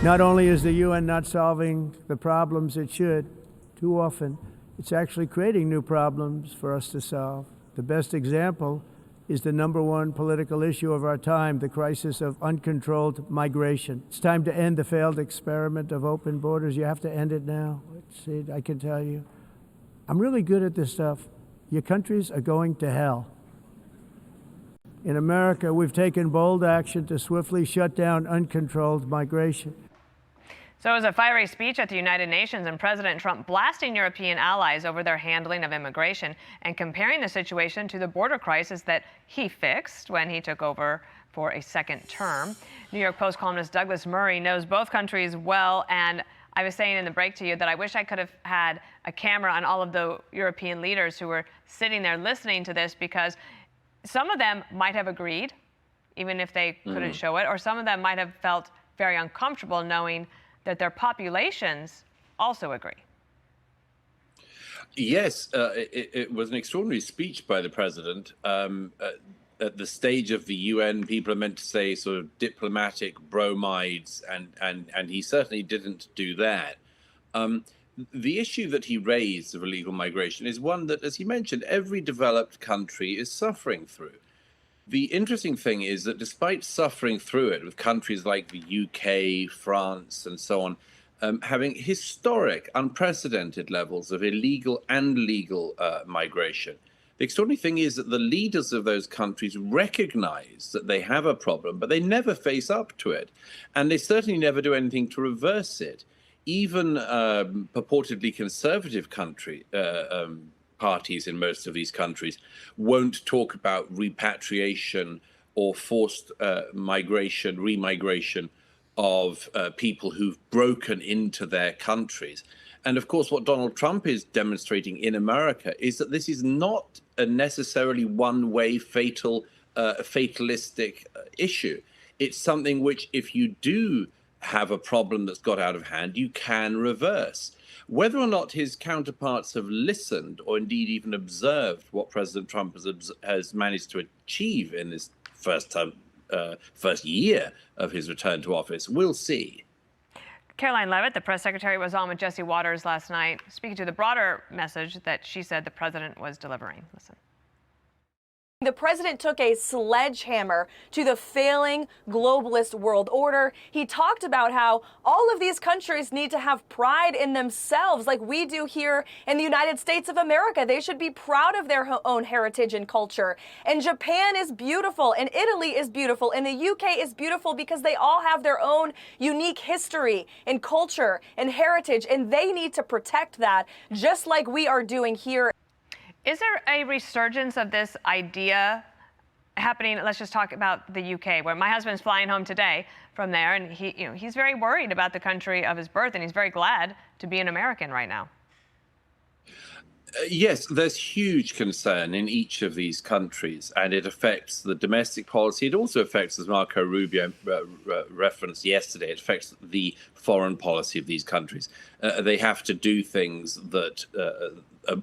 Not only is the UN not solving the problems it should, too often, it's actually creating new problems for us to solve. The best example is the #1 political issue of our time, the crisis of uncontrolled migration. It's time to end the failed experiment of open borders. You have to end it now. I can tell you. I'm really good at this stuff. Your countries are going to hell. In America, we've taken bold action to swiftly shut down uncontrolled migration. So it was a fiery speech at the United Nations, and President Trump blasting European allies over their handling of immigration and comparing the situation to the border crisis that he fixed when he took over for a second term. New York Post columnist Douglas Murray knows both countries well, and I was saying in the break to you that I wish I could have had a camera on all of the European leaders who were sitting there listening to this, because some of them might have agreed, even if they couldn't show it, or some of them might have felt very uncomfortable knowing that their populations also agree. Yes, it was an extraordinary speech by the president. At the stage of the UN, people are meant to say sort of diplomatic bromides, and he certainly didn't do that. The issue that he raised of illegal migration is one that, as he mentioned, every developed country is suffering through. The interesting thing is that despite suffering through it with countries like the UK, France, and so on, having historic, unprecedented levels of illegal and legal migration, the extraordinary thing is that the leaders of those countries recognize that they have a problem, but they never face up to it. And they certainly never do anything to reverse it. Even purportedly conservative parties in most of these countries won't talk about repatriation or forced remigration of people who've broken into their countries. And of course, what Donald Trump is demonstrating in America is that this is not a necessarily one-way fatalistic issue. It's something which, if you do have a problem that's got out of hand, you can reverse. Whether or not his counterparts have listened or indeed even observed what President Trump has managed to achieve in this first year of his return to office, we'll see. Caroline Leavitt, the press secretary, was on with Jesse Waters last night, speaking to the broader message that she said the president was delivering. Listen. The president took a sledgehammer to the failing globalist world order. He talked about how all of these countries need to have pride in themselves like we do here in the United States of America. They should be proud of their own heritage and culture. And Japan is beautiful, and Italy is beautiful, and the UK is beautiful because they all have their own unique history and culture and heritage, and they need to protect that just like we are doing here. Is there a resurgence of this idea happening? Let's just talk about the UK, where my husband's flying home today from there, and he's very worried about the country of his birth, and he's very glad to be an American right now. Yes, there's huge concern in each of these countries, and it affects the domestic policy. It also affects, as Marco Rubio referenced yesterday, it affects the foreign policy of these countries. They have to do things that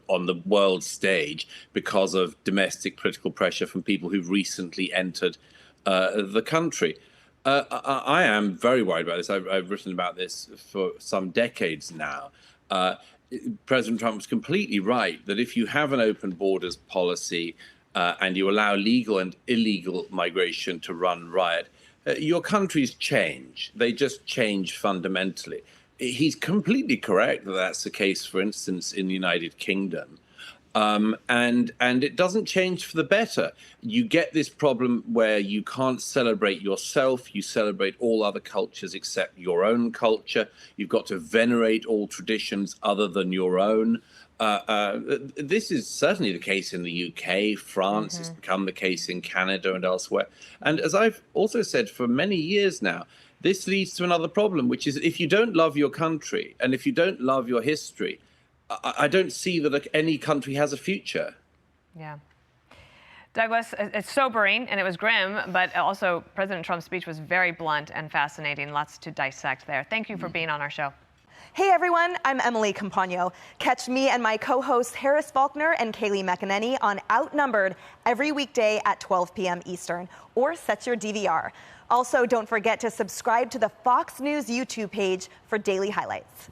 on the world stage because of domestic political pressure from people who've recently entered the country. I am very worried about this. I've written about this for some decades now. President Trump was completely right that if you have an open borders policy and you allow legal and illegal migration to run riot, your countries change. They just change fundamentally. He's completely correct that that's the case, for instance, in the United Kingdom. And it doesn't change for the better. You get this problem where you can't celebrate yourself. You celebrate all other cultures except your own culture. You've got to venerate all traditions other than your own. This is certainly the case in the UK, France. It's become the case in Canada and elsewhere. And as I've also said for many years now, this leads to another problem, which is if you don't love your country and if you don't love your history, I don't see that any country has a future. Yeah. Douglas, it's sobering and it was grim, but also President Trump's speech was very blunt and fascinating. Lots to dissect there. Thank you for being on our show. Hey everyone, I'm Emily Campagno. Catch me and my co-hosts Harris Faulkner and Kaylee McEnany on Outnumbered every weekday at 12 p.m. Eastern, or set your DVR. Also, don't forget to subscribe to the Fox News YouTube page for daily highlights.